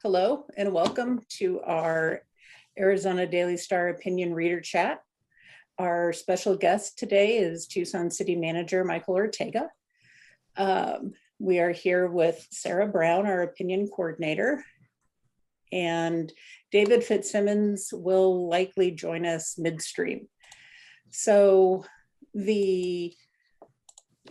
Hello and welcome to our Arizona Daily Star Opinion Reader Chat. Our special guest today is Tucson City Manager Michael Ortega. We are here with Sarah Brown, our opinion coordinator, and David Fitzsimmons will likely join us midstream. So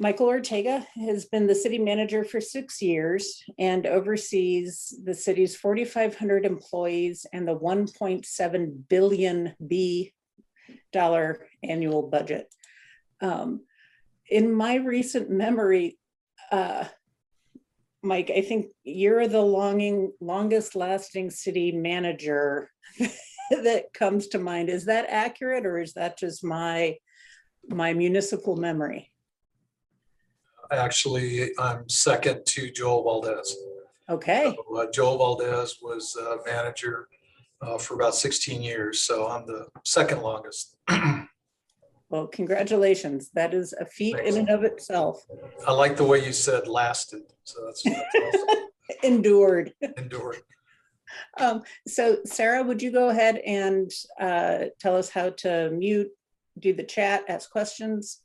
Michael Ortega has been the city manager for 6 years and oversees the city's 4,500 employees and the $1.7 billion annual budget. In my recent memory, Mike, I think you're the longest lasting city manager that comes to mind. Is that accurate, or is that just my municipal memory? Actually, I'm second to Joel Valdez. Okay. So, Joel Valdez was manager for about 16 years, so I'm the second longest. Well, congratulations. That is a feat Thanks. in and of itself. I like the way you said lasted, so that's awesome. Endured. Endured. So Sarah, would you go ahead and tell us how to mute, do the chat, ask questions?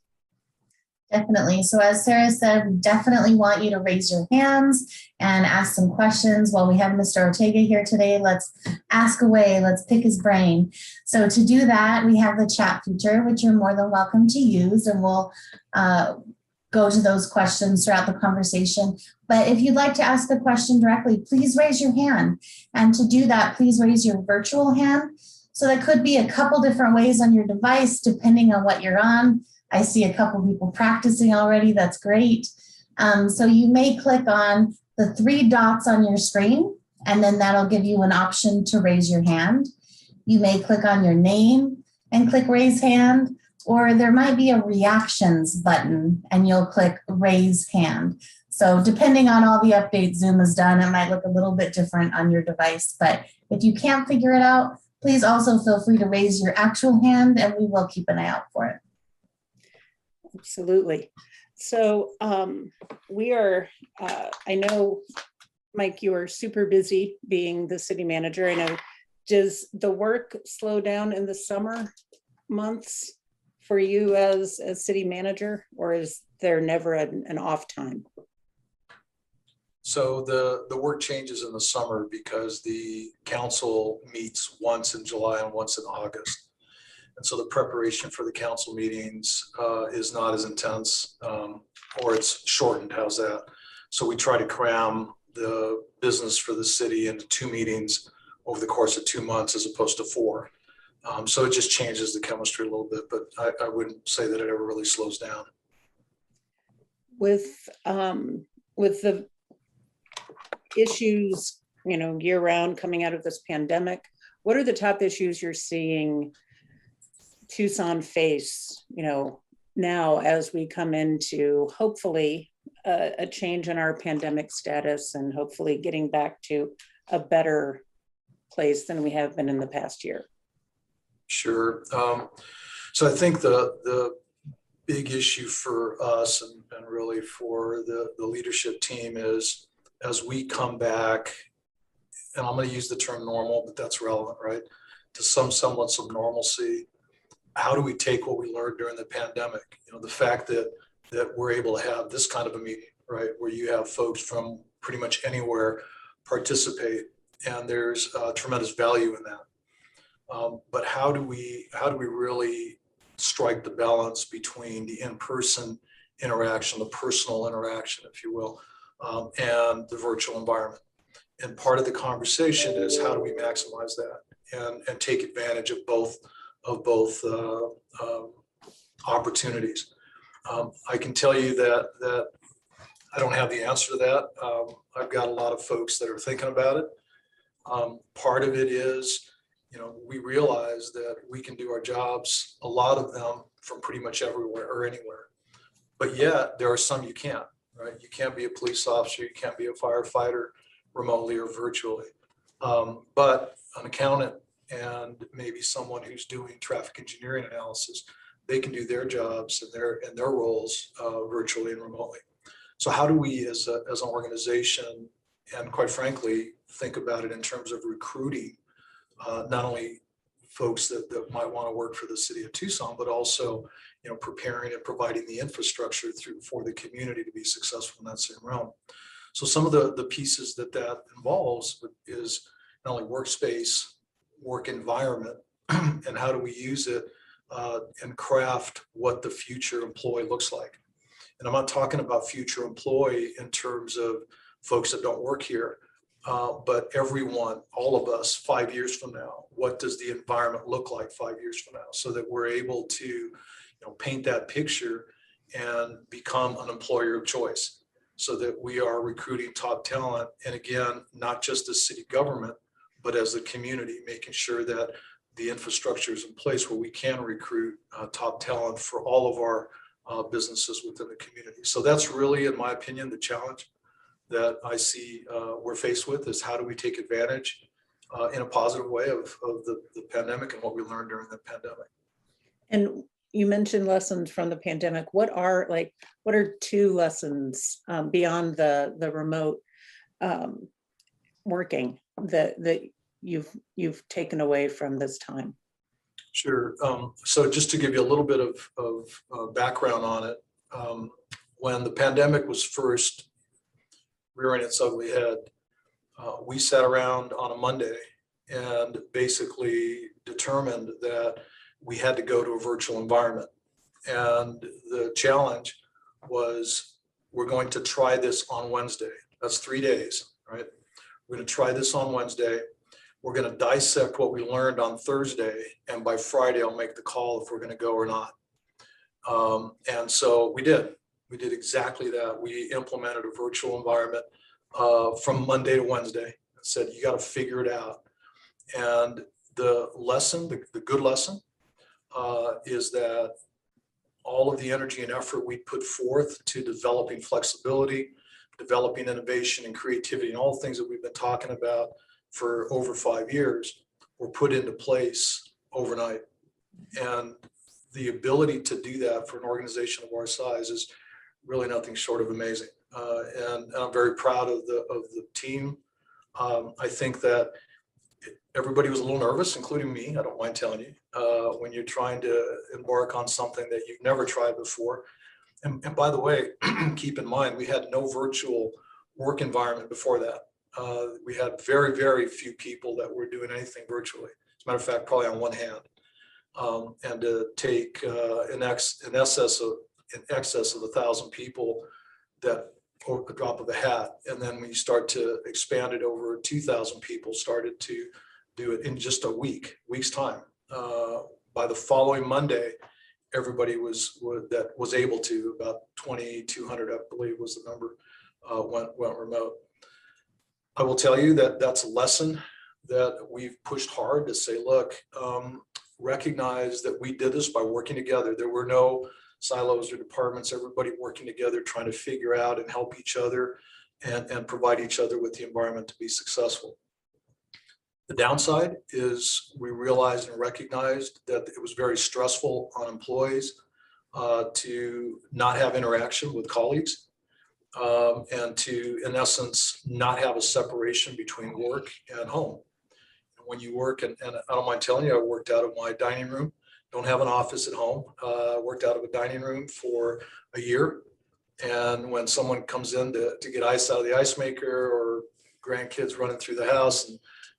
Definitely. So as Sarah said, we definitely want you to raise your hands and ask some questions. While we have Mr. Ortega here today, let's ask away. Let's pick his brain. So to do that, we have the chat feature, which you're more than welcome to use, and we'll go to those questions throughout the conversation. But if you'd like to ask a question directly, please raise your hand. And to do that, please raise your virtual hand. So that could be a couple different ways on your device, depending on what you're on. I see a couple people practicing already. That's great. So you may click on the 3 dots on your screen, and then that'll give you an option to raise your hand. You may click on your name and click raise hand, or there might be a reactions button and you'll click raise hand. So depending on all the updates Zoom has done, it might look a little bit different on your device. But if you can't figure it out, please also feel free to raise your actual hand and we will keep an eye out for it. Absolutely. So we are, I know, Mike, you are super busy being the city manager. I know, does the work slow down in the summer months for you as a city manager, or is there never an off time? So the work changes in the summer because the council meets once in July and once in August. And so the preparation for the council meetings is not as intense, or it's shortened. How's that? So we try to cram the business for the city into 2 meetings over the course of 2 months as opposed to 4. So it just changes the chemistry a little bit, but I wouldn't say that it ever really slows down. With the issues, year round coming out of this pandemic, what are the top issues you're seeing Tucson face, now as we come into hopefully a change in our pandemic status and hopefully getting back to a better place than we have been in the past year? Sure. So I think the big issue for us and really for the leadership team is, as we come back, and I'm going to use the term normal, but that's relevant, right? To some semblance of normalcy. How do we take what we learned during the pandemic? The fact that we're able to have this kind of a meeting, right, where you have folks from pretty much anywhere participate, and there's tremendous value in that. But how do we really strike the balance between the in-person interaction, the personal interaction, if you will, and the virtual environment? And part of the conversation is, how do we maximize that and take advantage of both opportunities? I can tell you that I don't have the answer to that. I've got a lot of folks that are thinking about it. Part of it is, we realize that we can do our jobs, a lot of them, from pretty much everywhere or anywhere. But yet there are some you can't, right? You can't be a police officer, you can't be a firefighter remotely or virtually. But an accountant and maybe someone who's doing traffic engineering analysis, they can do their jobs and their roles virtually and remotely. So how do we, as an organization, and quite frankly, think about it in terms of recruiting, not only folks that might want to work for the city of Tucson, but also, preparing and providing the infrastructure for the community to be successful in that same realm. So some of the pieces that involves is not only workspace, work environment, and how do we use it and craft what the future employee looks like. And I'm not talking about future employee in terms of folks that don't work here, but everyone, all of us, 5 years from now, what does the environment look like 5 years from now, so that we're able to, paint that picture and become an employer of choice, so that we are recruiting top talent. And again, not just the city government, but as a community, making sure that the infrastructure is in place where we can recruit top talent for all of our businesses within the community. So that's really, in my opinion, the challenge that I see we're faced with, is how do we take advantage in a positive way of the pandemic and what we learned during the pandemic. And you mentioned lessons from the pandemic. What are 2 lessons beyond the remote working that you've taken away from this time? Sure. So just to give you a little bit of background on it, when the pandemic was first rearing its ugly head, we sat around on a Monday and basically determined that we had to go to a virtual environment. And the challenge was, we're going to try this on Wednesday. That's 3 days, right? We're going to try this on Wednesday. We're going to dissect what we learned on Thursday, and by Friday, I'll make the call if we're going to go or not. And so we did exactly that. We implemented a virtual environment from Monday to Wednesday and said, you got to figure it out. And the lesson, the good lesson, is that all of the energy and effort we put forth to developing flexibility, developing innovation and creativity, and all the things that we've been talking about for over 5 years were put into place overnight. And the ability to do that for an organization of our size is really nothing short of amazing. And I'm very proud of the team. I think that everybody was a little nervous, including me, I don't mind telling you, when you're trying to embark on something that you've never tried before. And by the way, keep in mind, we had no virtual work environment before that. We had very, very few people that were doing anything virtually. As a matter of fact, probably on one hand. And to take in excess of 1,000 people, that or a drop of a hat. And then when you start to expand it over 2,000 people, started to do it in just a week's time. By the following Monday, everybody was able to, about 2,200, I believe was the number, went remote. I will tell you that that's a lesson that we've pushed hard to say, look, recognize that we did this by working together. There were no silos or departments, everybody working together, trying to figure out and help each other and provide each other with the environment to be successful. The downside is we realized and recognized that it was very stressful on employees to not have interaction with colleagues and to, in essence, not have a separation between work and home. When you work, and I don't mind telling you, I worked out of my dining room, don't have an office at home, worked out of a dining room for a year. And when someone comes in to get ice out of the ice maker, or grandkids running through the house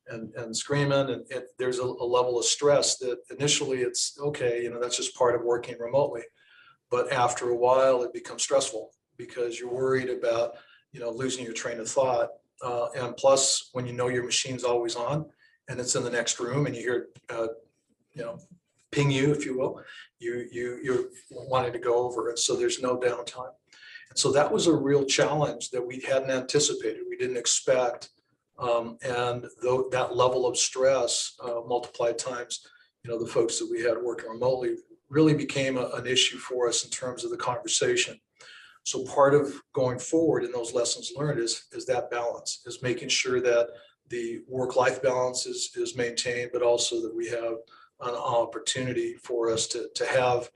and screaming, and there's a level of stress that initially it's okay, that's just part of working remotely. But after a while, it becomes stressful because you're worried about, losing your train of thought. And plus, when your machine's always on and it's in the next room and you hear, ping you, if you will, you're wanting to go over it. So there's no downtime. And so that was a real challenge that we hadn't anticipated. We didn't expect. And though that level of stress multiplied times, the folks that we had working remotely really became an issue for us in terms of the conversation. So part of going forward in those lessons learned is that balance, is making sure that the work-life balance is maintained, but also that we have an opportunity for us to have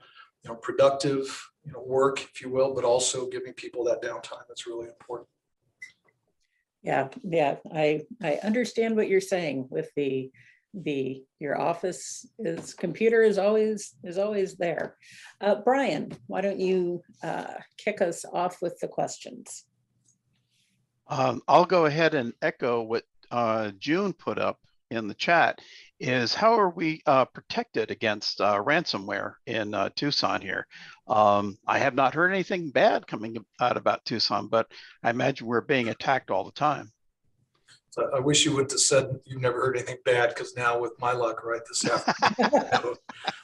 productive work, if you will, but also giving people that downtime. That's really important. Yeah, yeah, I understand what you're saying with your office computer is always there. Brian, why don't you kick us off with the questions? I'll go ahead and echo what June put up in the chat, is how are we protected against ransomware in Tucson here? I have not heard anything bad coming out about Tucson, but I imagine we're being attacked all the time. So I wish you would have said you've never heard anything bad, because now with my luck, right, this afternoon.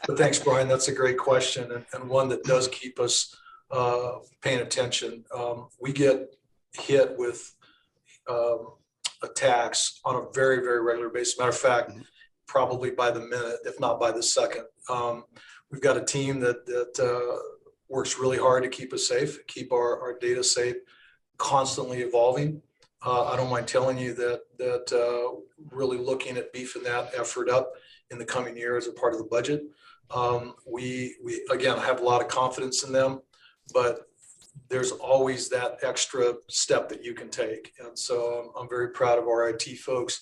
But thanks, Brian. That's a great question, and one that does keep us paying attention. We get hit with attacks on a very, very regular basis. Matter of fact, probably by the minute, if not by the second. We've got a team that works really hard to keep us safe, keep our data safe, constantly evolving. I don't mind telling you that really looking at beefing that effort up in the coming year as a part of the budget. We again have a lot of confidence in them, but there's always that extra step that you can take. And so I'm very proud of our IT folks.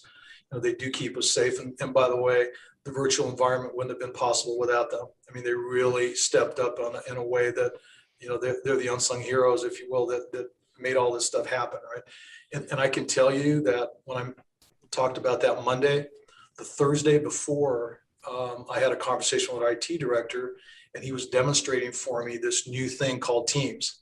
You know, they do keep us safe. And by the way, the virtual environment wouldn't have been possible without them. I mean, they really stepped up in a way that, you know, they're the unsung heroes, if you will, that made all this stuff happen, right? And I can tell you that when I talked about that Monday, the Thursday before, I had a conversation with our IT director, and he was demonstrating for me this new thing called Teams.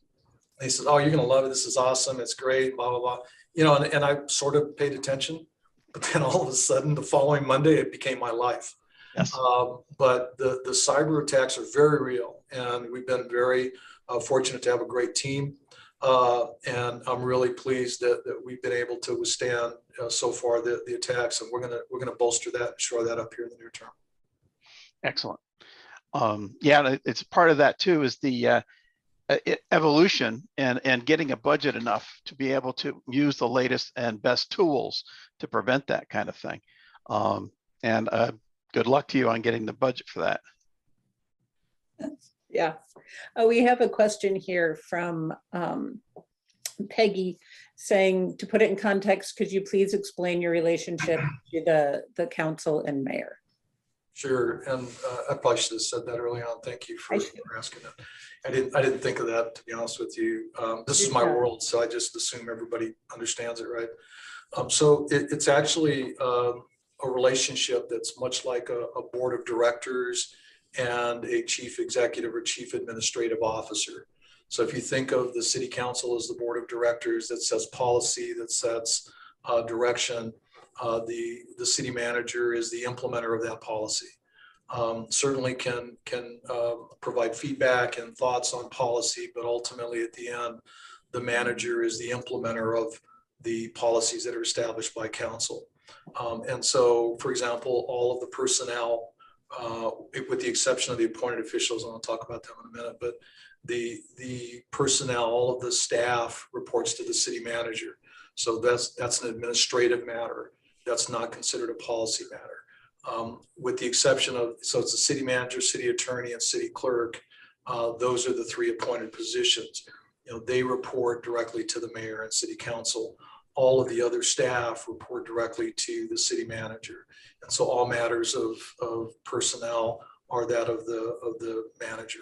And he said, "Oh, you're going to love it. This is awesome. It's great, blah, blah, blah." You know, and I sort of paid attention, but then all of a sudden the following Monday, it became my life. Yes. But the cyber attacks are very real, and we've been very fortunate to have a great team. And I'm really pleased that we've been able to withstand so far the attacks, and we're gonna bolster that and shore that up here in the near term. Excellent. Yeah, it's part of that too, is the evolution and getting a budget enough to be able to use the latest and best tools to prevent that kind of thing. And good luck to you on getting the budget for that. Yeah. We have a question here from Peggy saying, to put it in context, could you please explain your relationship to the council and mayor? Sure, and I probably should have said that early on. Thank you for asking that. I didn't think of that, to be honest with you. This is my world, so I just assume everybody understands it, right? So it's actually a relationship that's much like a board of directors and a chief executive or chief administrative officer. So if you think of the city council as the board of directors that sets policy, that sets direction, the city manager is the implementer of that policy. Certainly can provide feedback and thoughts on policy, but ultimately at the end, the manager is the implementer of the policies that are established by council. And so, for example, all of the personnel, with the exception of the appointed officials, and I'll talk about them in a minute, but the personnel, all of the staff reports to the city manager. So that's an administrative matter. That's not considered a policy matter. With the exception of, so it's the city manager, city attorney, and city clerk. Those are the three appointed positions. You know, they report directly to the mayor and city council. All of the other staff report directly to the city manager. And so all matters of personnel are that of the manager.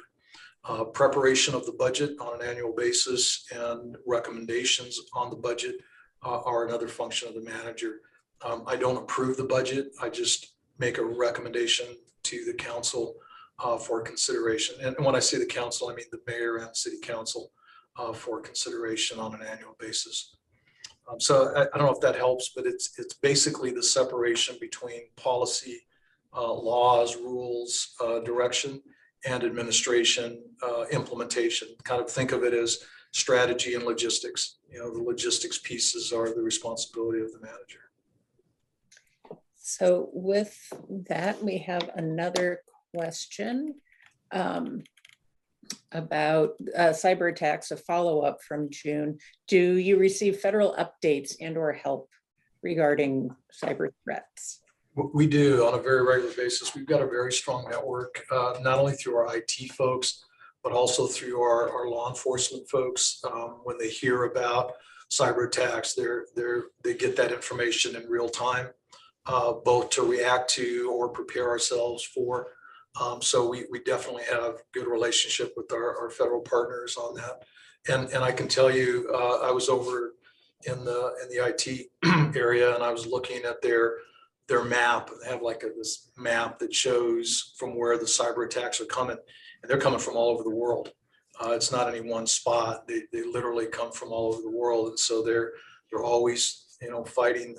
Preparation of the budget on an annual basis and recommendations on the budget are another function of the manager. I don't approve the budget. I just make a recommendation to the council for consideration. And when I say the council, I mean the mayor and city council for consideration on an annual basis. So I don't know if that helps, but it's basically the separation between policy, laws, rules, direction, and administration, implementation. Kind of think of it as strategy and logistics. You know, the logistics pieces are the responsibility of the manager. So with that, we have another question about cyber attacks, a follow-up from June. Do you receive federal updates and or help regarding cyber threats? We do on a very regular basis. We've got a very strong network, not only through our IT folks, but also through our law enforcement folks. When they hear about cyber attacks, they get that information in real time, both to react to or prepare ourselves for. So we definitely have good relationship with our federal partners on that. And I can tell you, I was over in the IT area, and I was looking at their map. They have like this map that shows from where the cyber attacks are coming, and they're coming from all over the world. It's not any one spot. They literally come from all over the world, and so they're always, you know, fighting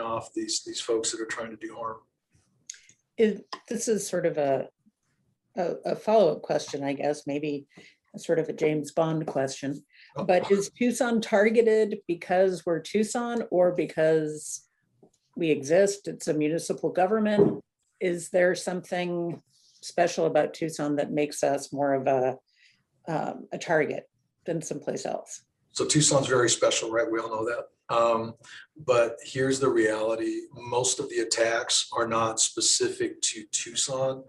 off these folks that are trying to do harm. This is sort of a follow-up question, I guess, maybe sort of a James Bond question. But is Tucson targeted because we're Tucson, or because we exist? It's a municipal government. Is there something special about Tucson that makes us more of a target than someplace else? So Tucson's very special, right? We all know that. But here's the reality. Most of the attacks are not specific to Tucson.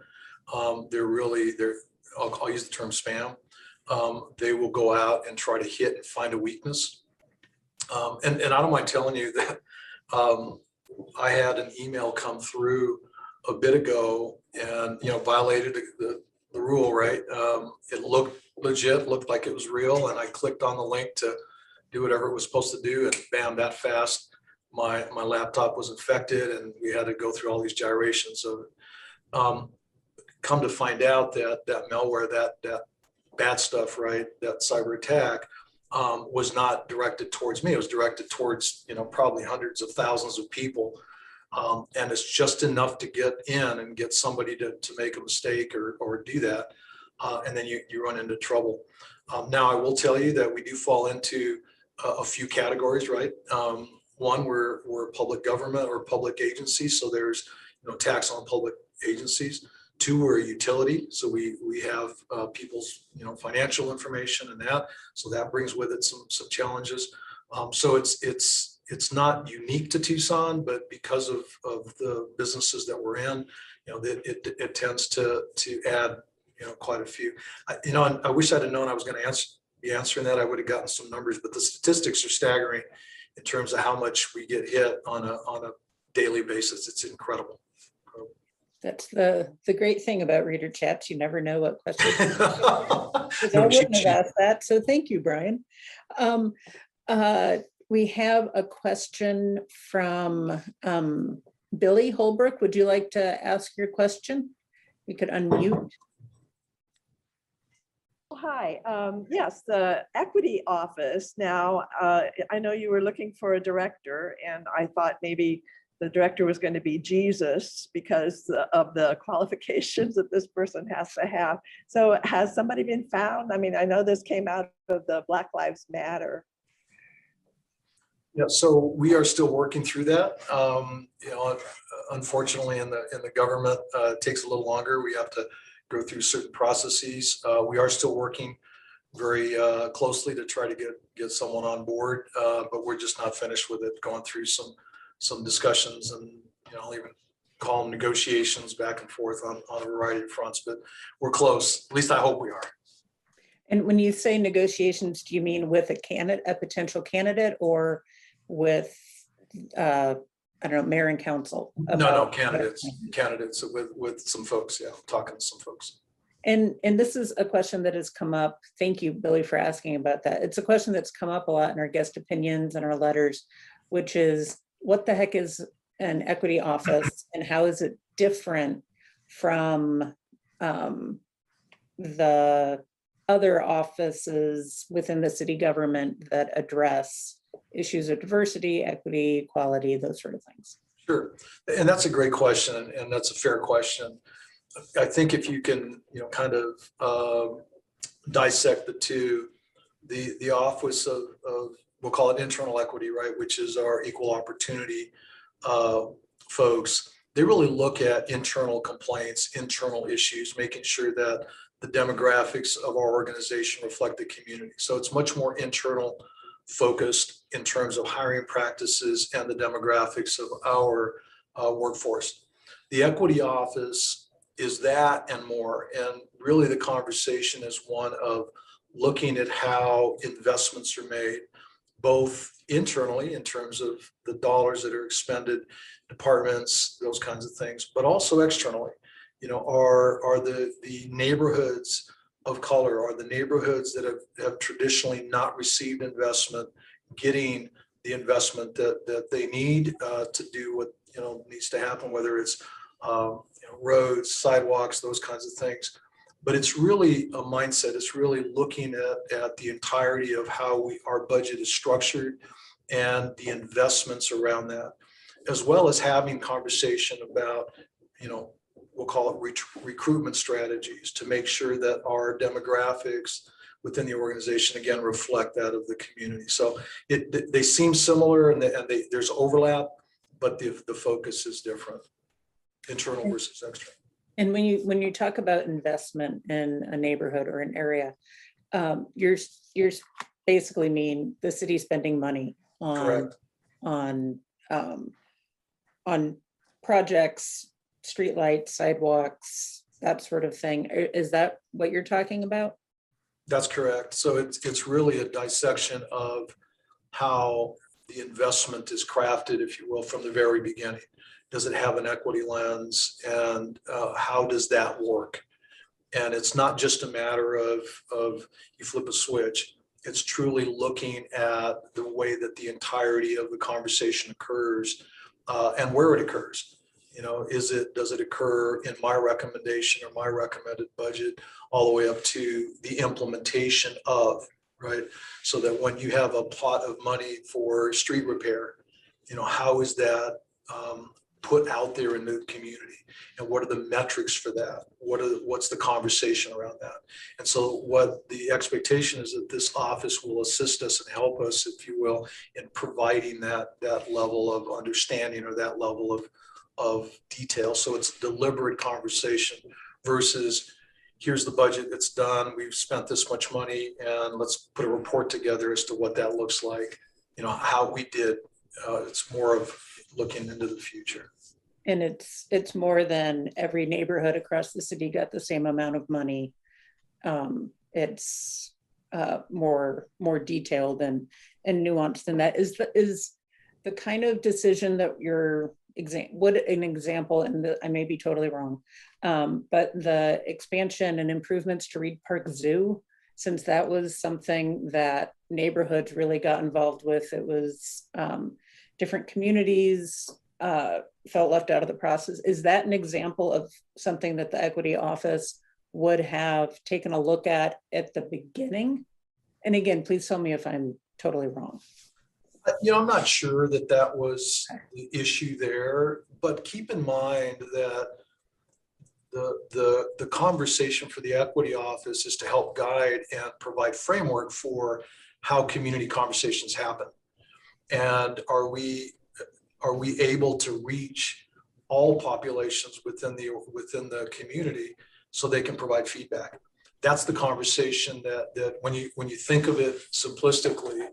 I'll use the term spam. They will go out and try to hit and find a weakness. And I don't mind telling you that I had an email come through a bit ago, and, you know, violated the rule, right? It looked legit, looked like it was real, and I clicked on the link to do whatever it was supposed to do, and bam, that fast, my laptop was infected, and we had to go through all these gyrations of it. Come to find out that malware, that bad stuff, right, that cyber attack, was not directed towards me. It was directed towards, you know, probably hundreds of thousands of people. And it's just enough to get in and get somebody to make a mistake or do that. And then you run into trouble. Now, I will tell you that we do fall into a few categories, right? One, we're public government or public agency. So there's, you know, tax on public agencies. Two, we're a utility. So we have people's, you know, financial information and that. So that brings with it some challenges. So it's not unique to Tucson, but because of the businesses that we're in, you know, it tends to add, you know, quite a few. You know, and I wish I'd have known I was going to be answering that. I would have gotten some numbers, but the statistics are staggering in terms of how much we get hit on a daily basis. It's incredible. That's the great thing about reader chats. You never know what questions. No, I wouldn't have asked that. So thank you, Brian. We have a question from Billy Holbrook. Would you like to ask your question? We could unmute. Hi, yes, the equity office. Now, I know you were looking for a director, and I thought maybe the director was going to be Jesus because of the qualifications that this person has to have. So has somebody been found? I mean, I know this came out of the Black Lives Matter. Yeah, so we are still working through that. You know, unfortunately, in the government, it takes a little longer. We have to go through certain processes. We are still working very closely to try to get someone on board, but we're just not finished with it. Going through some discussions, and, you know, I'll even call them negotiations back and forth on a variety of fronts. But we're close. At least I hope we are. And when you say negotiations, do you mean with a potential candidate, or with I don't know, mayor and council? No, candidates with some folks. Yeah, talking to some folks. And this is a question that has come up. Thank you, Billy, for asking about that. It's a question that's come up a lot in our guest opinions and our letters, which is, what the heck is an equity office, and how is it different from the other offices within the city government that address issues of diversity, equity, equality, those sort of things? Sure, and that's a great question, and that's a fair question. I think if you can, you know, kind of dissect the two, the office of we'll call it internal equity, right, which is our equal opportunity folks. They really look at internal complaints, internal issues, making sure that the demographics of our organization reflect the community. So it's much more internal focused in terms of hiring practices and the demographics of our workforce. The equity office is that and more. And really the conversation is one of looking at how investments are made, both internally in terms of the dollars that are expended, departments, those kinds of things, but also externally. Are the neighborhoods of color, are the neighborhoods that have traditionally not received investment getting the investment that they need to do what needs to happen, whether it's roads, sidewalks, those kinds of things. But it's really a mindset. It's really looking at the entirety of how our budget is structured and the investments around that, as well as having conversation about, we'll call it recruitment strategies to make sure that our demographics within the organization, again, reflect that of the community. So they seem similar and there's overlap, but the focus is different, internal versus external. And when you talk about investment in a neighborhood or an area, you're basically mean the city spending money on projects, streetlights, sidewalks, that sort of thing. Is that what you're talking about? That's correct. So it's really a dissection of how the investment is crafted, if you will, from the very beginning. Does it have an equity lens, and how does that work? And it's not just a matter of you flip a switch. It's truly looking at the way that the entirety of the conversation occurs and where it occurs. Does it occur in my recommendation or my recommended budget all the way up to the implementation of, right? So that when you have a pot of money for street repair, how is that put out there in the community, and what are the metrics for that? What's the conversation around that? And so what the expectation is that this office will assist us and help us, if you will, in providing that level of understanding or that level of detail. So it's a deliberate conversation versus here's the budget that's done, we've spent this much money, and let's put a report together as to what that looks like, how we did. It's more of looking into the future. And it's more than every neighborhood across the city got the same amount of money. It's more detailed and nuanced than that. Is the kind of decision that you're an example, and I may be totally wrong, but the expansion and improvements to Reed Park Zoo, since that was something that neighborhoods really got involved with, it was different communities felt left out of the process. Is that an example of something that the equity office would have taken a look at the beginning? And again, please tell me if I'm totally wrong. I'm not sure that was the issue there, but keep in mind that the conversation for the equity office is to help guide and provide framework for how community conversations happen. And are we able to reach all populations within the community so they can provide feedback? That's the conversation that when you think of it simplistically,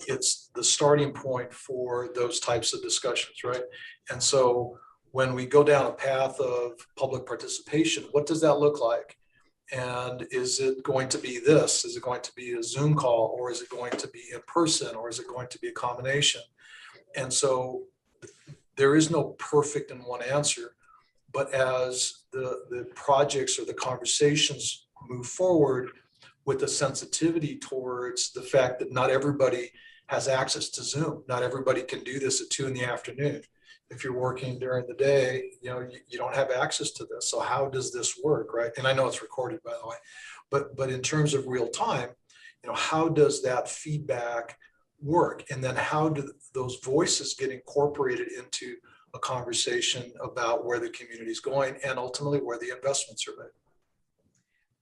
it's the starting point for those types of discussions, right? And so when we go down a path of public participation, what does that look like? And is it going to be this? Is it going to be a Zoom call, or is it going to be in person, or is it going to be a combination? And so there is no perfect and one answer, but as the projects or the conversations move forward with a sensitivity towards the fact that not everybody has access to Zoom. Not everybody can do this at 2 p.m. If you're working during the day, you don't have access to this. So how does this work, right? And I know it's recorded, by the way, but in terms of real time, how does that feedback work? And then how do those voices get incorporated into a conversation about where the community is going and ultimately where the investments are made?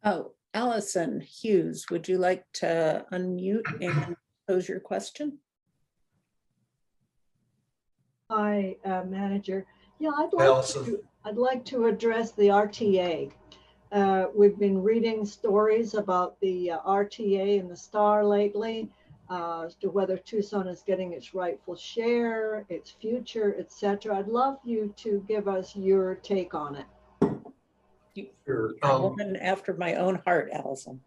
Oh, Allison Hughes, would you like to unmute and pose your question? Hi, Manager. Yeah, I'd like to address the RTA. We've been reading stories about the RTA and the Star lately, as to whether Tucson is getting its rightful share, its future, etc. I'd love you to give us your take on it. Sure. A woman after my own heart, Allison.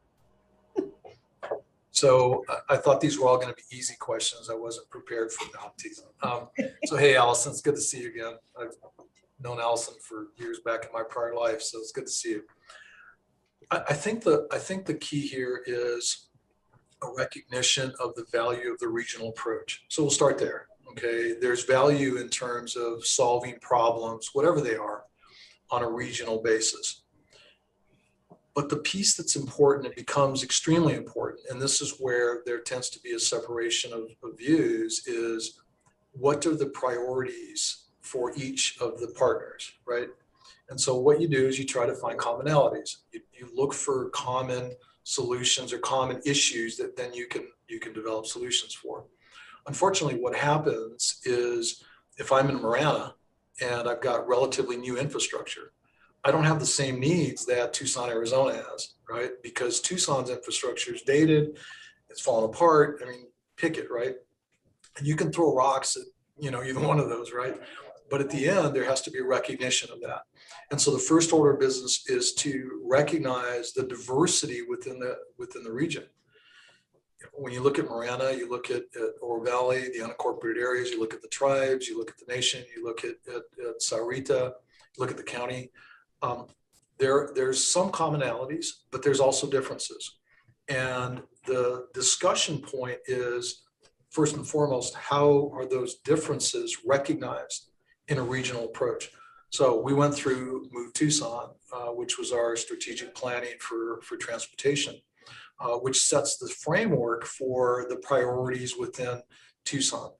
So I thought these were all going to be easy questions. I wasn't prepared for them. So hey, Allison, it's good to see you again. I've known Allison for years back in my prior life, so it's good to see you. I think the key here is a recognition of the value of the regional approach. So we'll start there. Okay, there's value in terms of solving problems, whatever they are, on a regional basis. But the piece that's important, it becomes extremely important, and this is where there tends to be a separation of views, is what are the priorities for each of the partners, right? And so what you do is you try to find commonalities. You look for common solutions or common issues that then you can develop solutions for. Unfortunately, what happens is if I'm in Marana and I've got relatively new infrastructure, I don't have the same needs that Tucson, Arizona has, right? Because Tucson's infrastructure is dated, it's fallen apart. I mean, pick it, right? And you can throw rocks at, either one of those, right? But at the end, there has to be a recognition of that. And so the first order of business is to recognize the diversity within the region. When you look at Marana, you look at Oro Valley, the unincorporated areas, you look at the tribes, you look at the nation, you look at Sahuarita, you look at the county. There's some commonalities, but there's also differences. And the discussion point is, first and foremost, how are those differences recognized in a regional approach? So we went through Move Tucson, which was our strategic planning for transportation, which sets the framework for the priorities within Tucson.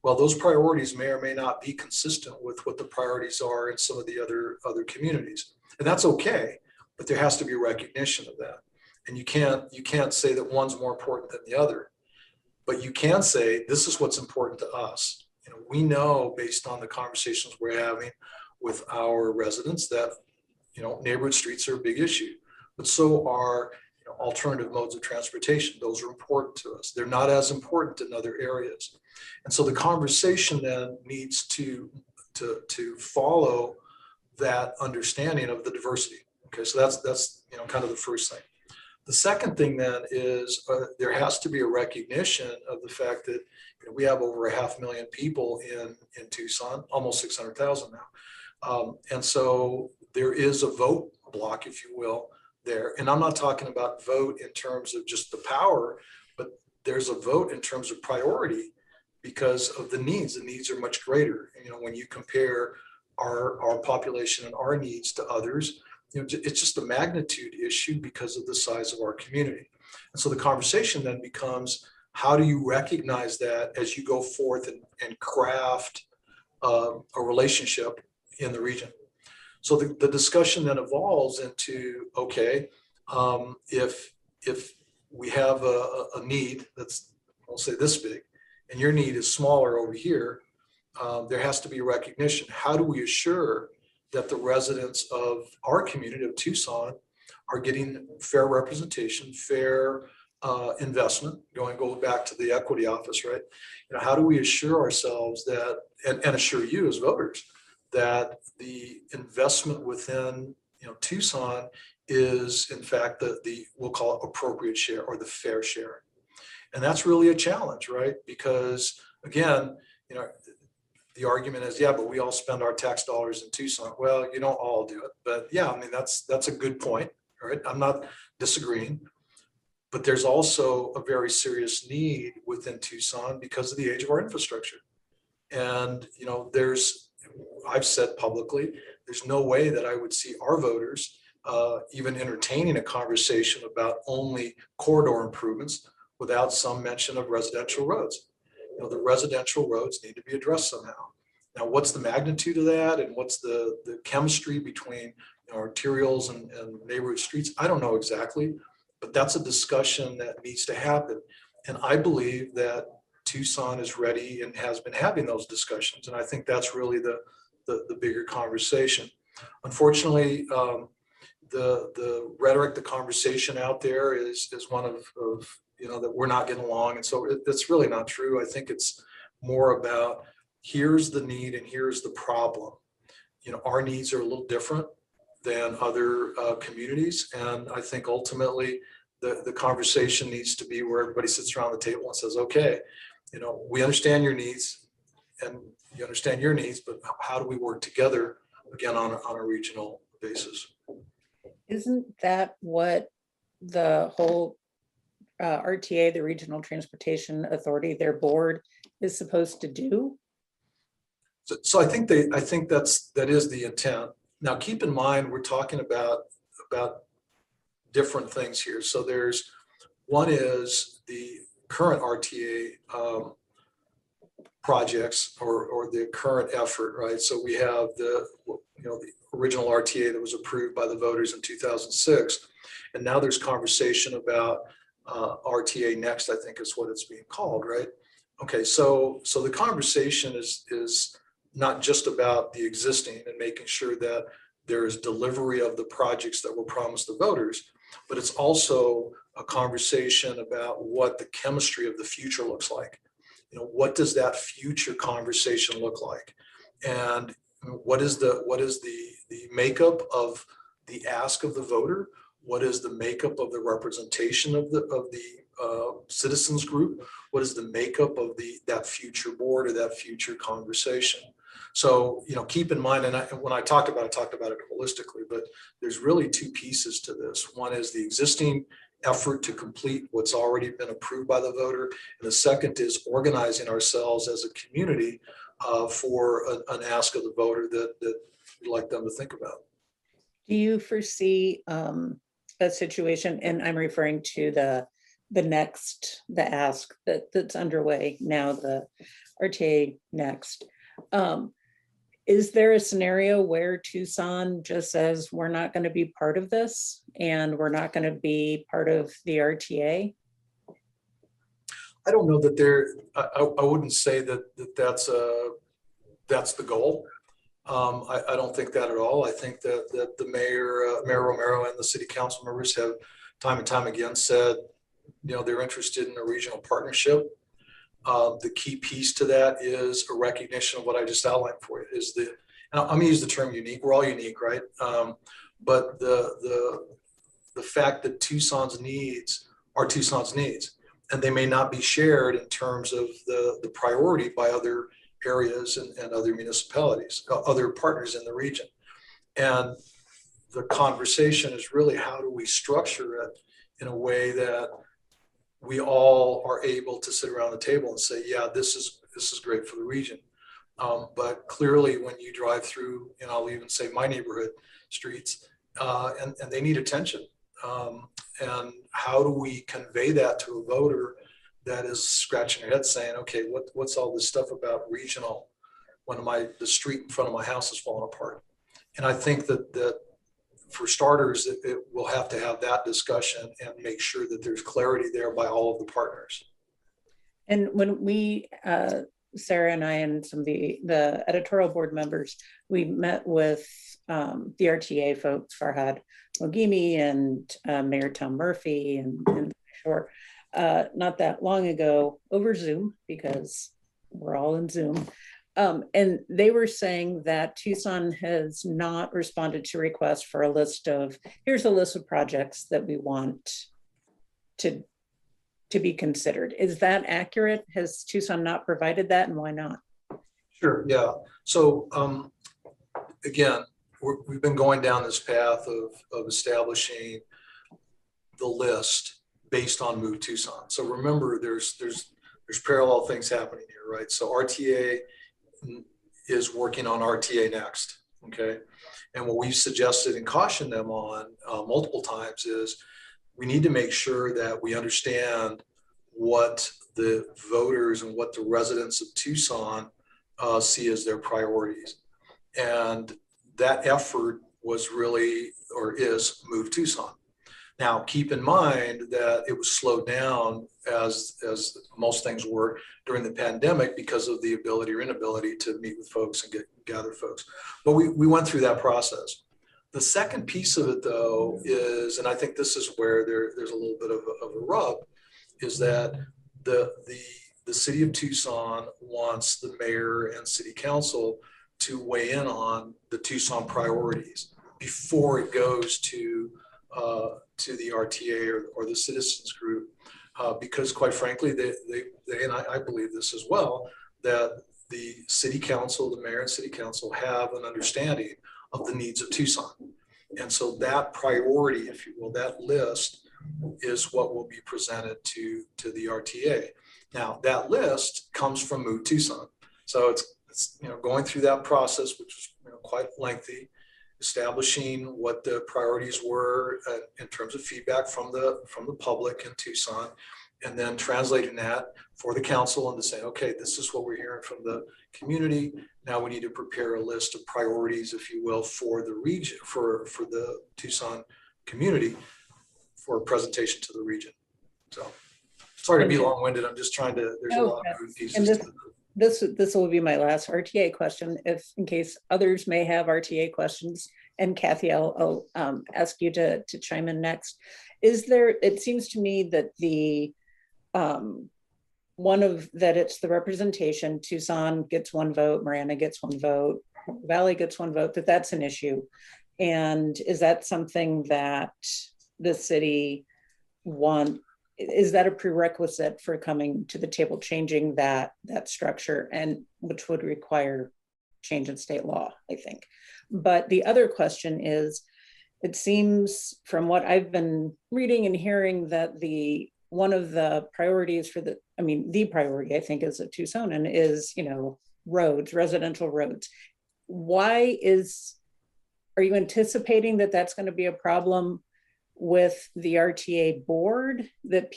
Well, those priorities may or may not be consistent with what the priorities are in some of the other communities. And that's okay, but there has to be recognition of that. And you can't say that one's more important than the other, but you can say, this is what's important to us. We know based on the conversations we're having with our residents that, neighborhood streets are a big issue, but so are alternative modes of transportation. Those are important to us. They're not as important in other areas. And so the conversation then needs to follow that understanding of the diversity. Okay, so that's kind of the first thing. The second thing then is there has to be a recognition of the fact that we have over 500,000 people in Tucson, almost 600,000 now. And so there is a vote block, if you will, there. And I'm not talking about vote in terms of just the power, but there's a vote in terms of priority because of the needs. The needs are much greater. When you compare our population and our needs to others, it's just a magnitude issue because of the size of our community. And so the conversation then becomes, how do you recognize that as you go forth and craft a relationship in the region? So the discussion then evolves into, okay, if we have a need that's, we'll say this big, and your need is smaller over here, there has to be recognition. How do we assure that the residents of our community of Tucson are getting fair representation, fair investment, go back to the equity office, right? How do we assure ourselves that, and assure you as voters, that the investment within Tucson is in fact the we'll call it appropriate share or the fair share. And that's really a challenge, right? Because again, the argument is, yeah, but we all spend our tax dollars in Tucson. Well, you don't all do it, but yeah, I mean, that's a good point, right? I'm not disagreeing, but there's also a very serious need within Tucson because of the age of our infrastructure. And, I've said publicly, there's no way that I would see our voters even entertaining a conversation about only corridor improvements without some mention of residential roads. The residential roads need to be addressed somehow. Now, what's the magnitude of that, and what's the chemistry between arterials and neighborhood streets? I don't know exactly, but that's a discussion that needs to happen. And I believe that Tucson is ready and has been having those discussions. And I think that's really the bigger conversation. Unfortunately, the rhetoric, the conversation out there is one of that we're not getting along. And so it's really not true. I think it's more about, here's the need and here's the problem. Our needs are a little different than other communities. And I think ultimately the conversation needs to be where everybody sits around the table and says, okay, you know, we understand your needs and you understand your needs, but how do we work together again on a regional basis? Isn't that what the whole RTA, the Regional Transportation Authority, their board is supposed to do? So I think that is the intent. Now, keep in mind, we're talking about different things here. So there's one is the current RTA projects or the current effort, right? So we have the original RTA that was approved by the voters in 2006, and now there's conversation about RTA Next, I think is what it's being called, right? Okay, so the conversation is not just about the existing and making sure that there is delivery of the projects that were promised the voters, but it's also a conversation about what the chemistry of the future looks like. You know, what does that future conversation look like? And what is the makeup of the ask of the voter? What is the makeup of the representation of the citizens group? What is the makeup of that future board or that future conversation? So, you know, keep in mind, and when I talked about it holistically, but there's really two pieces to this. One is the existing effort to complete what's already been approved by the voter. And the second is organizing ourselves as a community for an ask of the voter that we'd like them to think about. Do you foresee a situation, and I'm referring to the ask that's underway now, the RTA Next. Is there a scenario where Tucson just says we're not going to be part of this and we're not going to be part of the RTA? I don't know that I wouldn't say that's the goal. I don't think that at all. I think that the Mayor Romero and the city council members have time and time again said, you know, they're interested in a regional partnership. The key piece to that is a recognition of what I just outlined for you. And I'm going to use the term unique. We're all unique, right? But the fact that Tucson's needs are Tucson's needs, and they may not be shared in terms of the priority by other areas and other municipalities, other partners in the region. And the conversation is really, how do we structure it in a way that we all are able to sit around the table and say, yeah, this is great for the region. But clearly when you drive through, and I'll even say my neighborhood streets, and they need attention. And how do we convey that to a voter that is scratching their head saying, okay, what's all this stuff about regional when the street in front of my house is falling apart? And I think that for starters, it will have to have that discussion and make sure that there's clarity there by all of the partners. And when we, Sarah and I and some of the editorial board members, we met with the RTA folks, Farhad Mogimi and Mayor Tom Murphy and Shore, not that long ago over Zoom, because we're all in Zoom. And they were saying that Tucson has not responded to requests for here's a list of projects that we want to be considered. Is that accurate? Has Tucson not provided that, and why not? Sure, yeah. So again, we've been going down this path of establishing the list based on Move Tucson. So remember, there's parallel things happening here, right? So RTA is working on RTA Next, okay? And what we've suggested and cautioned them on multiple times is we need to make sure that we understand what the voters and what the residents of Tucson see as their priorities. And that effort was really, or is, Move Tucson. Now, keep in mind that it was slowed down as most things were during the pandemic because of the ability or inability to meet with folks and gather folks. But we went through that process. The second piece of it, though, is, and I think this is where there's a little bit of a rub, is that the city of Tucson wants the mayor and city council to weigh in on the Tucson priorities before it goes to to the RTA or the citizens group, because quite frankly, they and I believe this as well, that the city council, the mayor and city council have an understanding of the needs of Tucson. And so that priority, if you will, that list is what will be presented to the RTA. Now, that list comes from Move Tucson. So it's going through that process, which is quite lengthy, establishing what the priorities were in terms of feedback from the public in Tucson, and then translating that for the council into saying, okay, this is what we're hearing from the community. Now we need to prepare a list of priorities, if you will, for the region, for the Tucson community, for a presentation to the region. So sorry to be long-winded. I'm just trying to, there's a lot of moving pieces. And this will be my last RTA question, if in case others may have RTA questions. And Kathy, I'll ask you to chime in next. It seems to me that it's the representation, Tucson gets one vote, Marana gets one vote, Valley gets one vote, that's an issue. And is that something that the city is that a prerequisite for coming to the table, changing that structure, and which would require change in state law, I think. But the other question is, it seems from what I've been reading and hearing that one of the priorities the priority I think is a Tucsonan is, roads, residential roads. Are you anticipating that that's going to be a problem with the RTA board, that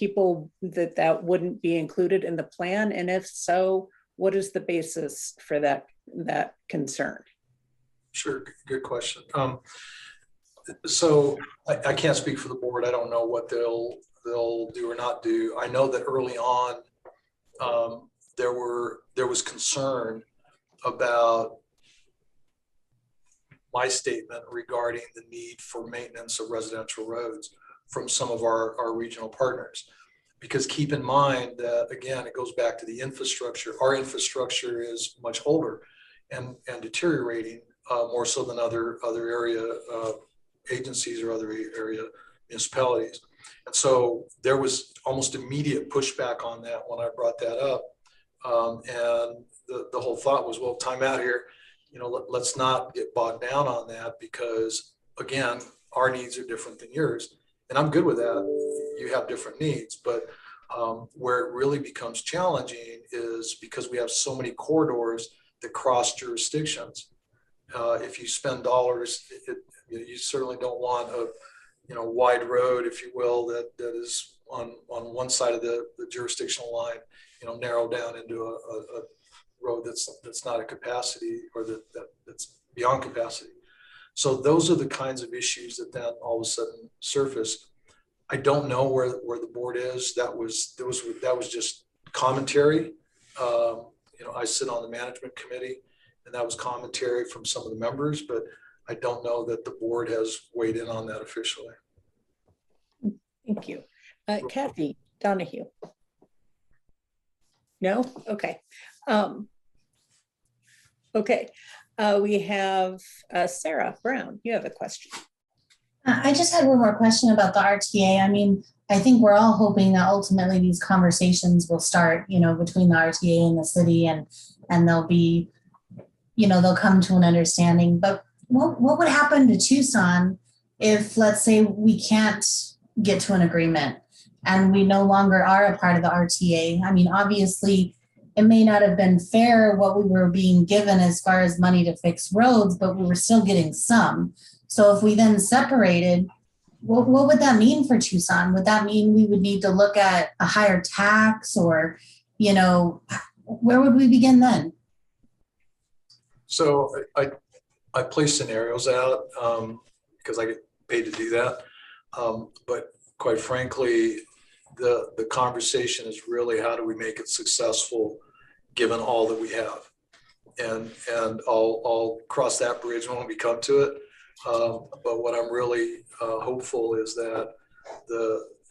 wouldn't be included in the plan? And if so, what is the basis for that concern? Sure, good question. So I can't speak for the board. I don't know what they'll do or not do. I know that early on there was concern about my statement regarding the need for maintenance of residential roads from some of our regional partners. Because keep in mind that, again, it goes back to the infrastructure. Our infrastructure is much older and deteriorating more so than other area agencies or other area municipalities. And so there was almost immediate pushback on that when I brought that up. And the whole thought was, well, time out here. Let's not get bogged down on that, because again, our needs are different than yours. And I'm good with that. You have different needs, but where it really becomes challenging is because we have so many corridors that cross jurisdictions. If you spend dollars, you certainly don't want a wide road, if you will, that is on one side of the jurisdictional line, narrow down into a road that's not at capacity, or that's beyond capacity. So those are the kinds of issues that then all of a sudden surface. I don't know where the board is. That was just commentary. I sit on the management committee, and that was commentary from some of the members, but I don't know that the board has weighed in on that officially. Thank you. Kathy Donahue. No? Okay. Okay. We have Sarah Brown. You have a question. I just had one more question about the RTA. I think we're all hoping that ultimately these conversations will start, between the RTA and the city, and they'll be, they'll come to an understanding. But what would happen to Tucson if, let's say, we can't get to an agreement and we no longer are a part of the RTA? Obviously, it may not have been fair what we were being given as far as money to fix roads, but we were still getting some. So if we then separated, what would that mean for Tucson? Would that mean we would need to look at a higher tax, or, where would we begin then? So I play scenarios out because I get paid to do that. But quite frankly, the conversation is really, how do we make it successful given all that we have? And I'll cross that bridge when we come to it. But what I'm really hopeful is that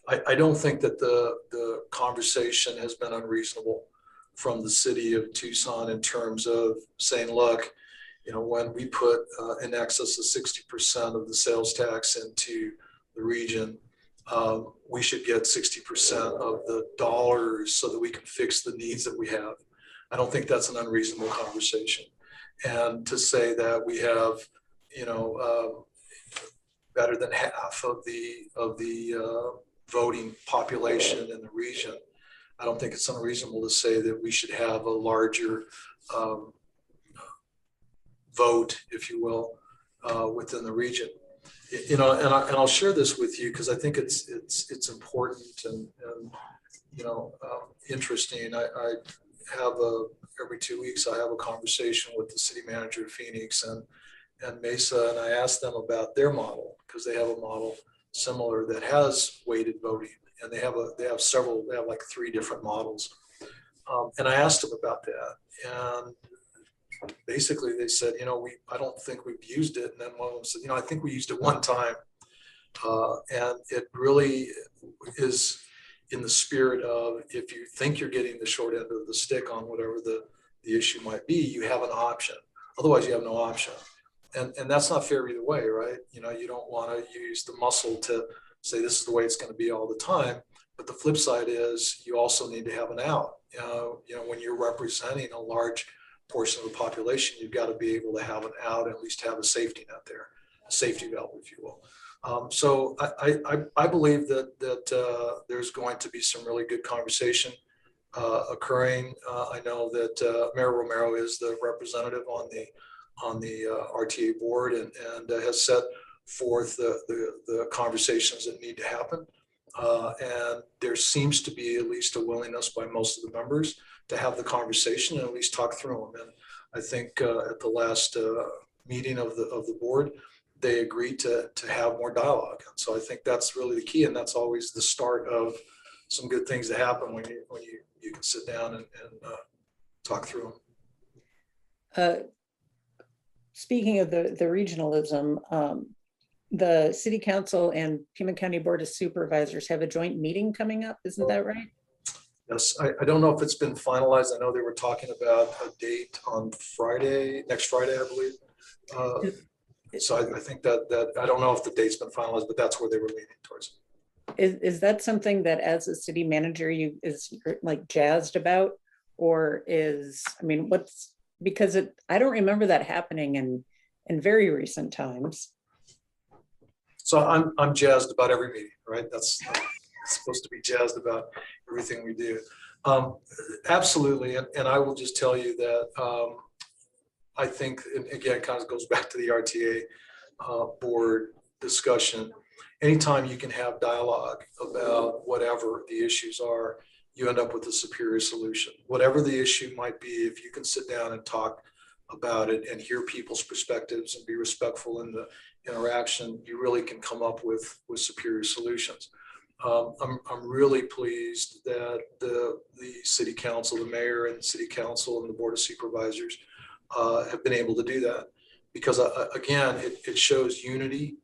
I don't think that the conversation has been unreasonable from the city of Tucson in terms of saying, look, when we put in excess of 60% of the sales tax into the region, we should get 60% of the dollars so that we can fix the needs that we have. I don't think that's an unreasonable conversation. And to say that we have, better than half of the voting population in the region, I don't think it's unreasonable to say that we should have a larger vote, if you will, within the region. And I'll share this with you because I think it's important and interesting. I have every 2 weeks I have a conversation with the city manager of Phoenix and Mesa, and I asked them about their model because they have a model similar that has weighted voting, and they have like 3 different models. And I asked them about that, and basically they said, I don't think we've used it. And then one of them said, I think we used it one time. And it really is in the spirit of, if you think you're getting the short end of the stick on whatever the issue might be, you have an option. Otherwise you have no option. And that's not fair either way, right? You don't want to use the muscle to say this is the way it's going to be all the time. But the flip side is you also need to have an out. When you're representing a large portion of the population, you've got to be able to have an out, at least have a safety net there, a safety valve, if you will. So I believe that there's going to be some really good conversation occurring. I know that Mayor Romero is the representative on the RTA board and has set forth the conversations that need to happen. And there seems to be at least a willingness by most of the members to have the conversation and at least talk through them. And I think at the last meeting of the board, they agreed to have more dialogue. And so I think that's really the key, and that's always the start of some good things to happen when you can sit down and talk through them. Speaking of the regionalism, the City Council and Pima County Board of Supervisors have a joint meeting coming up. Isn't that right? Yes, I don't know if it's been finalized. I know they were talking about a date on next Friday, I believe. So I think that I don't know if the date's been finalized, but that's where they were leaning towards. Is that something that as a city manager is like jazzed about, or because I don't remember that happening in very recent times. So I'm jazzed about every meeting, right? That's supposed to be jazzed about everything we do. Absolutely, and I will just tell you that I think, and again, it kind of goes back to the RTA board discussion. Anytime you can have dialogue about whatever the issues are, you end up with a superior solution. Whatever the issue might be, if you can sit down and talk about it and hear people's perspectives and be respectful in the interaction, you really can come up with superior solutions. I'm really pleased that the city council, the mayor and the city council and the board of supervisors have been able to do that, because again, it shows unity.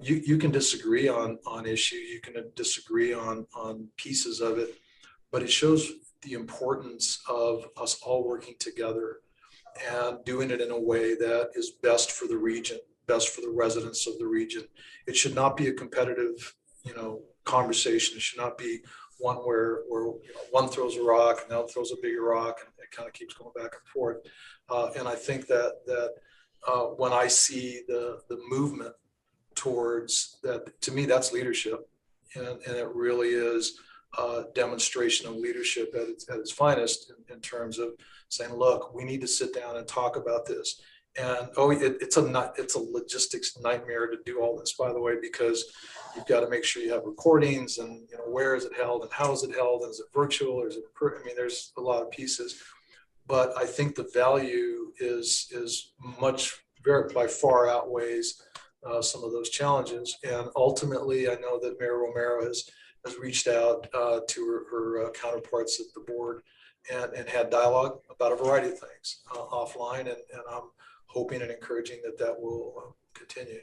You can disagree on issues, you can disagree on pieces of it, but it shows the importance of us all working together and doing it in a way that is best for the region, best for the residents of the region. It should not be a competitive, conversation. It should not be one where one throws a rock and the other throws a bigger rock, and it kind of keeps going back and forth. And I think that when I see the movement towards that, to me, that's leadership, and it really is a demonstration of leadership at its finest in terms of saying, look, we need to sit down and talk about this. And it's a logistics nightmare to do all this, by the way, because you've got to make sure you have recordings and where is it held and how is it held, and is it virtual or is it there's a lot of pieces. But I think the value is by far outweighs some of those challenges. And ultimately, I know that Mayor Romero has reached out to her counterparts at the board and had dialogue about a variety of things offline, and I'm hoping and encouraging that will continue.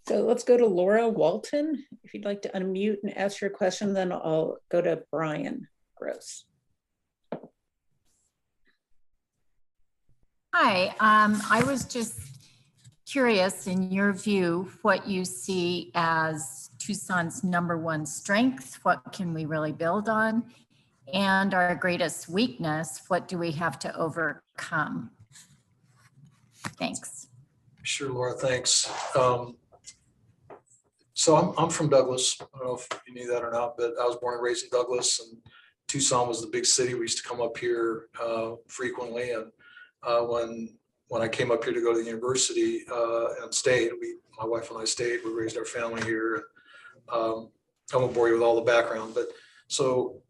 So let's go to Laura Walton. If you'd like to unmute and ask your question, then I'll go to Brian Gross. Hi, I was just curious, in your view, what you see as Tucson's #1 strength. What can we really build on? And our greatest weakness, what do we have to overcome? Thanks. Sure, Laura, thanks. So I'm from Douglas. I don't know if you knew that or not, but I was born and raised in Douglas, and Tucson was the big city. We used to come up here frequently. And when I came up here to go to the university and stayed, my wife and I stayed. We raised our family here. I won't bore you with all the background, but so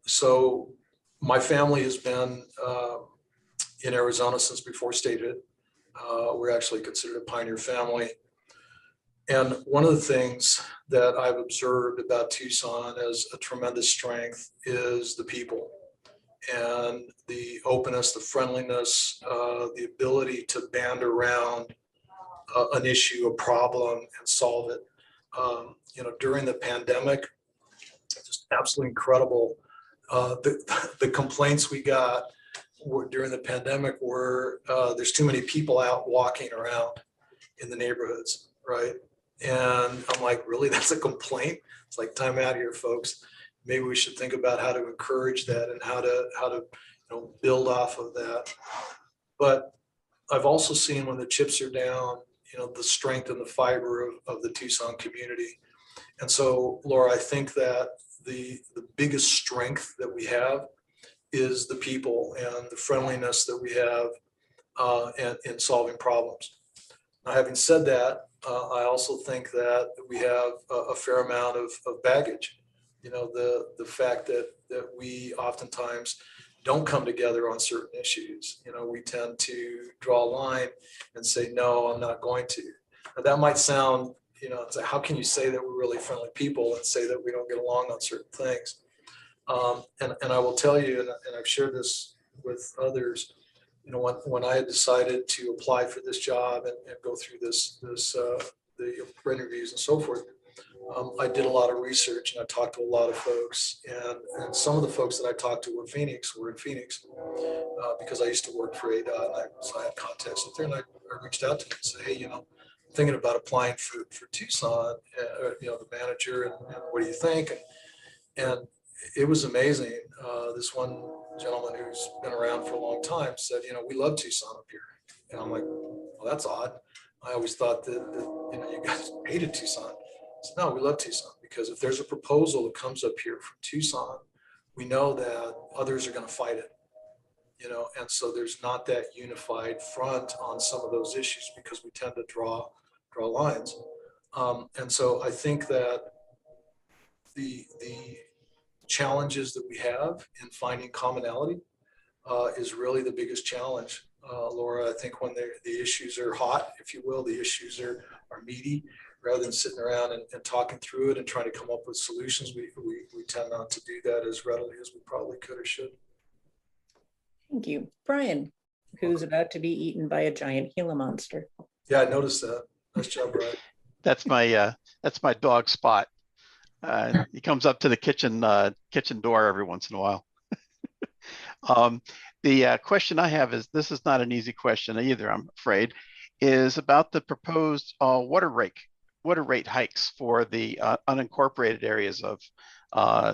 my family has been in Arizona since before statehood. We're actually considered a pioneer family. And one of the things that I've observed about Tucson as a tremendous strength is the people and the openness, the friendliness, the ability to band around an issue, a problem, and solve it. During the pandemic, just absolutely incredible. The complaints we got during the pandemic were there's too many people out walking around in the neighborhoods, right? And I'm like, really, that's a complaint? It's like, time out here, folks. Maybe we should think about how to encourage that and how to build off of that. But I've also seen when the chips are down, the strength and the fiber of the Tucson community. And so, Laura, I think that the biggest strength that we have is the people and the friendliness that we have in solving problems. Now, having said that, I also think that we have a fair amount of baggage. The fact that we oftentimes don't come together on certain issues. We tend to draw a line and say, no, I'm not going to. Now, that might sound, it's like, how can you say that we're really friendly people and say that we don't get along on certain things? And I will tell you, and I've shared this with others, when I had decided to apply for this job and go through the interviews and so forth, I did a lot of research and I talked to a lot of folks, and some of the folks that I talked to were in Phoenix because I used to work for ADOT, so I had contacts up there, and I reached out to them and said, hey, I'm thinking about applying for Tucson, the manager, and what do you think? And it was amazing. This one gentleman who's been around for a long time said, we love Tucson up here. And I'm like, well, that's odd. I always thought that you guys hated Tucson. I said, no, we love Tucson because if there's a proposal that comes up here from Tucson, we know that others are going to fight it. And so there's not that unified front on some of those issues because we tend to draw lines. And so I think that the challenges that we have in finding commonality is really the biggest challenge, Laura. I think when the issues are hot, if you will, the issues are meaty, rather than sitting around and talking through it and trying to come up with solutions, we tend not to do that as readily as we probably could or should. Thank you. Brian, who's about to be eaten by a giant Gila monster. Yeah, I noticed that. Nice job, Brian. That's my dog Spot. He comes up to the kitchen door every once in a while. The question I have is, this is not an easy question either, I'm afraid, is about the proposed water rate hikes for the unincorporated areas of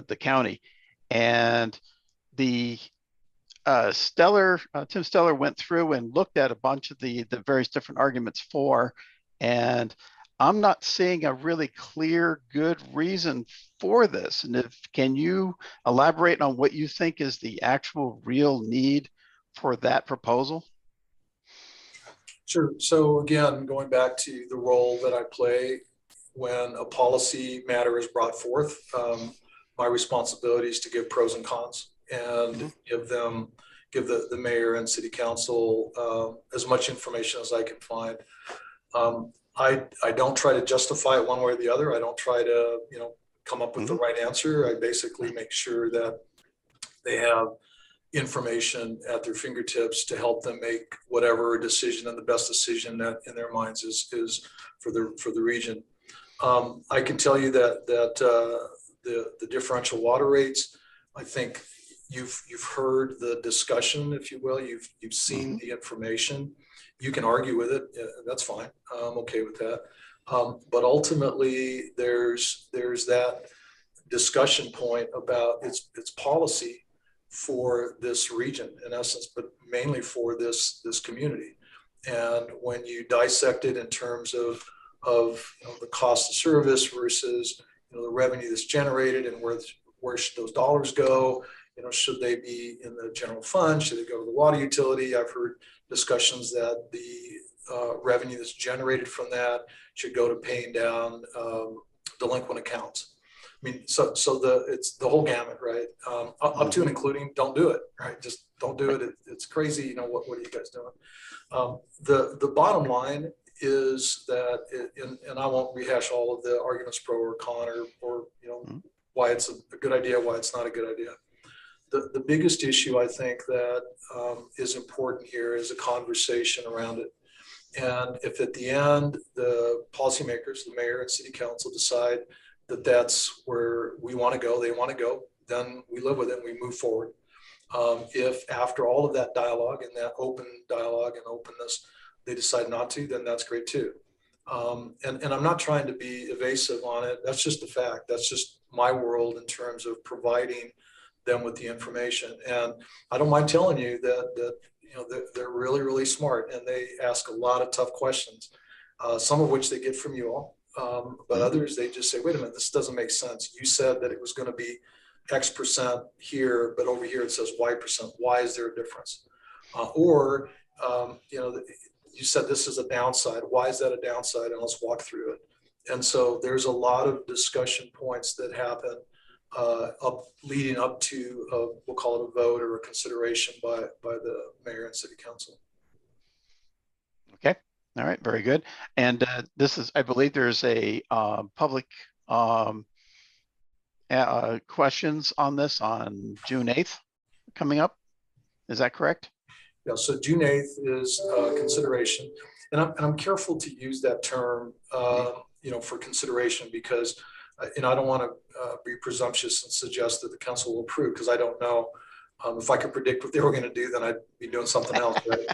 the county. And the Tim Steller went through and looked at a bunch of the various different arguments for, and I'm not seeing a really clear, good reason for this. And can you elaborate on what you think is the actual real need for that proposal? Sure. So again, going back to the role that I play when a policy matter is brought forth, my responsibility is to give pros and cons and give the mayor and city council as much information as I can find. I don't try to justify it one way or the other. I don't try to, come up with the right answer. I basically make sure that they have information at their fingertips to help them make whatever decision, and the best decision that in their minds is for the region. I can tell you that the differential water rates, I think, you've heard the discussion, if you will. You've seen the information. You can argue with it. That's fine. I'm okay with that. But ultimately, there's that discussion point about its policy for this region, in essence, but mainly for this community. And when you dissect it in terms of the cost of service versus the revenue that's generated, and where should those dollars go? Should they be in the general fund? Should they go to the water utility? I've heard discussions that the revenue that's generated from that should go to paying down delinquent accounts. I mean, so it's the whole gamut, right? Up to and including, don't do it, right? Just don't do it. It's crazy. What are you guys doing? The bottom line is that, and I won't rehash all of the arguments pro or con, or why it's a good idea, why it's not a good idea. The biggest issue I think that is important here is a conversation around it. And if at the end the policymakers, the mayor and city council, decide that that's where we want to go, they want to go, then we live with it and we move forward. If after all of that dialogue and that open dialogue and openness, they decide not to, then that's great too. And I'm not trying to be evasive on it. That's just a fact. That's just my world in terms of providing them with the information. And I don't mind telling you that they're really, really smart, and they ask a lot of tough questions, some of which they get from you all. But others, they just say, wait a minute, this doesn't make sense. You said that it was going to be X percent here, but over here it says Y percent. Why is there a difference? Or you said this is a downside. Why is that a downside? And let's walk through it. And so there's a lot of discussion points that happen leading up to we'll call it a vote or a consideration by the mayor and city council. Okay. All right. Very good. And this is, I believe there's a public questions on this on June 8th coming up. Is that correct? Yeah. So June 8th is consideration, and I'm careful to use that term, for consideration, because I don't want to be presumptuous and suggest that the council will approve, because I don't know. If I could predict what they were going to do, then I'd be doing something else, right?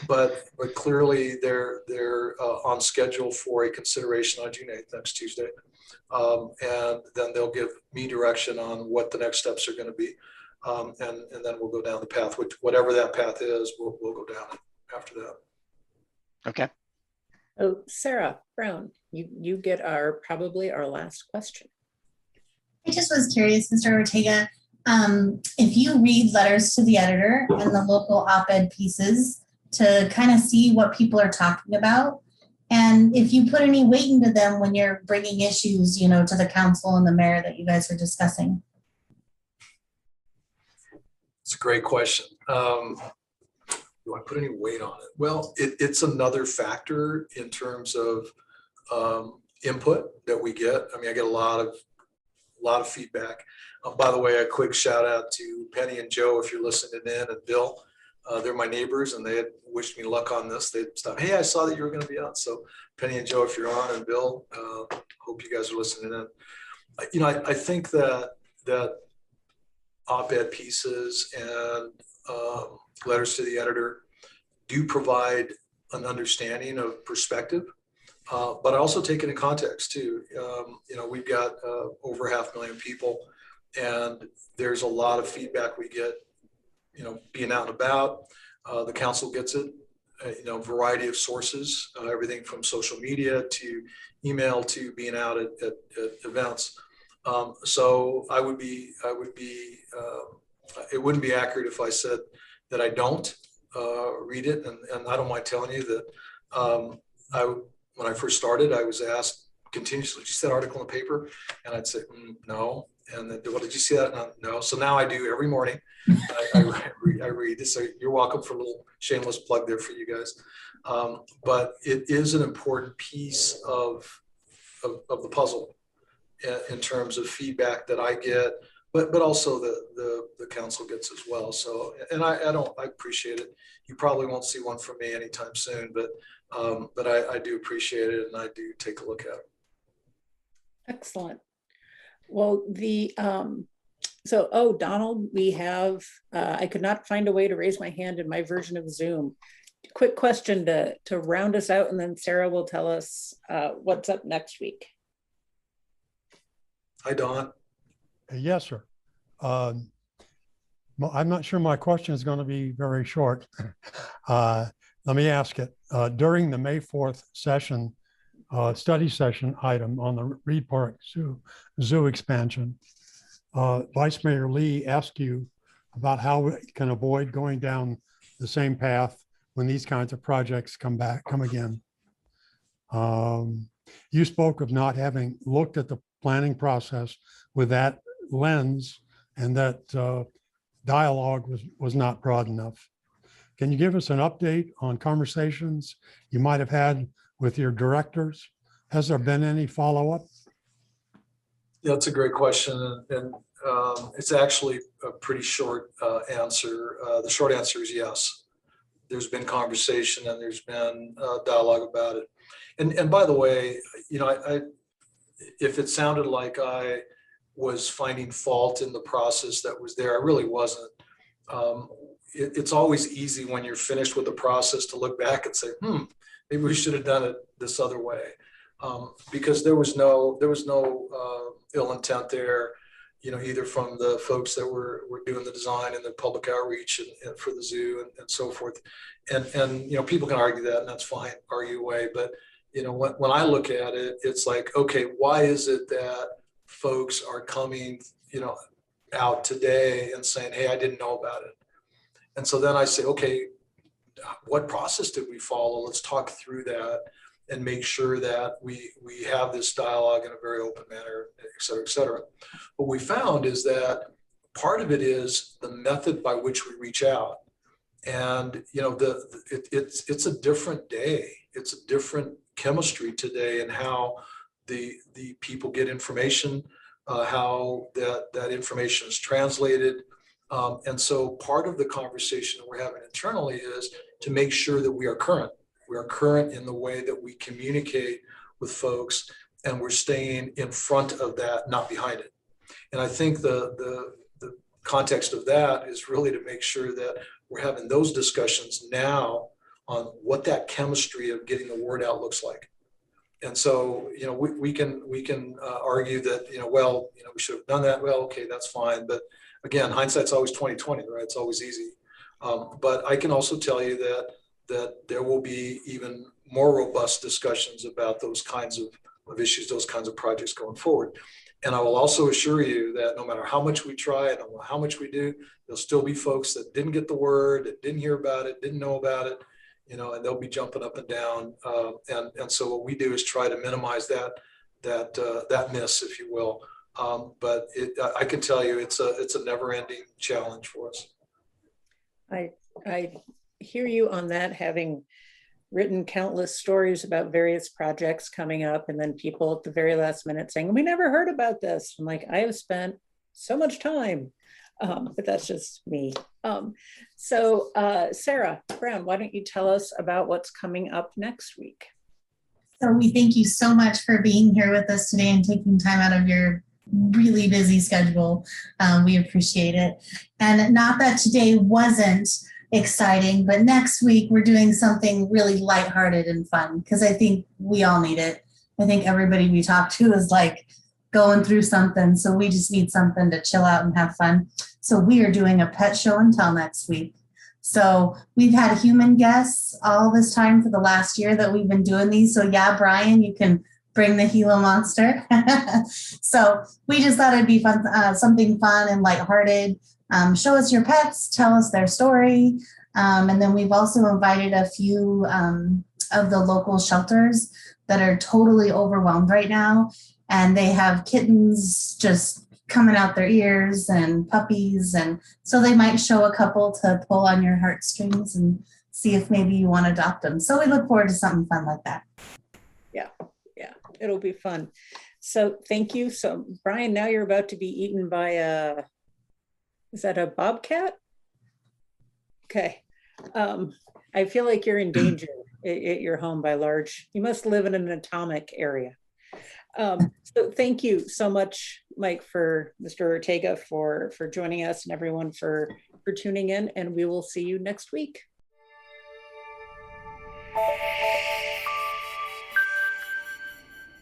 But clearly they're on schedule for a consideration on June 8th, next Tuesday. And then they'll give me direction on what the next steps are going to be. And then we'll go down the path, whatever that path is, we'll go down it after that. Okay. Oh, Sarah Brown, you get probably our last question. I just was curious, Mr. Ortega, if you read letters to the editor and the local op-ed pieces to kind of see what people are talking about, and if you put any weight into them when you're bringing issues, to the council and the mayor that you guys are discussing. It's a great question. Do I put any weight on it? Well, it's another factor in terms of input that we get. I mean, I get a lot of feedback. By the way, a quick shout out to Penny and Joe, if you're listening in, and Bill. They're my neighbors, and they had wished me luck on this. They stopped. Hey, I saw that you were going to be on. So Penny and Joe, if you're on, and Bill, hope you guys are listening in. I think that op-ed pieces and letters to the editor do provide an understanding of perspective, but I also take it in context too. We've got over 500,000 people, and there's a lot of feedback we get, being out and about. The council gets it, variety of sources, everything from social media to email to being out at events. So it wouldn't be accurate if I said that I don't read it. And I don't mind telling you that when I first started, I was asked continuously, did you see that article in the paper? And I'd say, no. And then, well, did you see that? No. So now I do every morning. I read it. So you're welcome for a little shameless plug there for you guys. But it is an important piece of the puzzle in terms of feedback that I get, but also the council gets as well. So, and I appreciate it. You probably won't see one from me anytime soon, but I do appreciate it, and I do take a look at it. Excellent. Well, So, oh, Donald, we have, I could not find a way to raise my hand in my version of Zoom. Quick question to round us out, and then Sarah will tell us what's up next week. Hi, Don. Yes, sir. I'm not sure my question is going to be very short. Let me ask it. During the May 4th session, study session item on the Reed Park Zoo expansion, Vice Mayor Lee asked you about how we can avoid going down the same path when these kinds of projects come again. You spoke of not having looked at the planning process with that lens, and that dialogue was not broad enough. Can you give us an update on conversations you might have had with your directors? Has there been any follow-up? Yeah, that's a great question. And it's actually a pretty short answer. The short answer is yes. There's been conversation and there's been dialogue about it. And by the way, you know, if it sounded like I was finding fault in the process that was there, I really wasn't. It's always easy when you're finished with the process to look back and say, maybe we should have done it this other way. Because there was no ill intent there, you know, either from the folks that were doing the design and the public outreach and for the zoo and so forth. And, you know, people can argue that, and that's fine, argue away. But, you know, when I look at it, it's like, okay, why is it that folks are coming, you know, out today and saying, hey, I didn't know about it? And so then I say, okay, what process did we follow? Let's talk through that and make sure that we have this dialogue in a very open manner, et cetera, et cetera. What we found is that part of it is the method by which we reach out. And, you know, it's a different day. It's a different chemistry today and how the people get information, how that information is translated. And so part of the conversation that we're having internally is to make sure that we are current. We are current in the way that we communicate with folks, and we're staying in front of that, not behind it. And I think the context of that is really to make sure that we're having those discussions now on what that chemistry of getting the word out looks like. And so, you know, we can argue that, you know, well, you know, we should have done that. Well, okay, that's fine. But again, hindsight's always 20/20, right? It's always easy. But I can also tell you that there will be even more robust discussions about those kinds of issues, those kinds of projects going forward. And I will also assure you that no matter how much we try and how much we do, there'll still be folks that didn't get the word, that didn't hear about it, didn't know about it, you know, and they'll be jumping up and down. And so what we do is try to minimize that miss, if you will. But I can tell you it's a never-ending challenge for us. I hear you on that, having written countless stories about various projects coming up, and then people at the very last minute saying, we never heard about this. I'm like, I have spent so much time, but that's just me. So Sarah Brown, why don't you tell us about what's coming up next week? So we thank you so much for being here with us today and taking time out of your really busy schedule. We appreciate it. And not that today wasn't exciting, but next week we're doing something really lighthearted and fun, because I think we all need it. I think everybody we talk to is like going through something, so we just need something to chill out and have fun. So we are doing a pet show and tell next week. So we've had human guests all this time for the last year that we've been doing these. So yeah, Brian, you can bring the Gila monster. So we just thought it'd be fun, something fun and lighthearted. Show us your pets, tell us their story. And then we've also invited a few of the local shelters that are totally overwhelmed right now. And they have kittens just coming out their ears and puppies. And so they might show a couple to pull on your heartstrings and see if maybe you want to adopt them. So we look forward to something fun like that. Yeah, it'll be fun. So thank you. So Brian, now you're about to be eaten by is that a bobcat? Okay. I feel like you're in danger at your home by large. You must live in an atomic area. So thank you so much, Mike, for Mr. Ortega for joining us, and everyone for tuning in, and we will see you next week.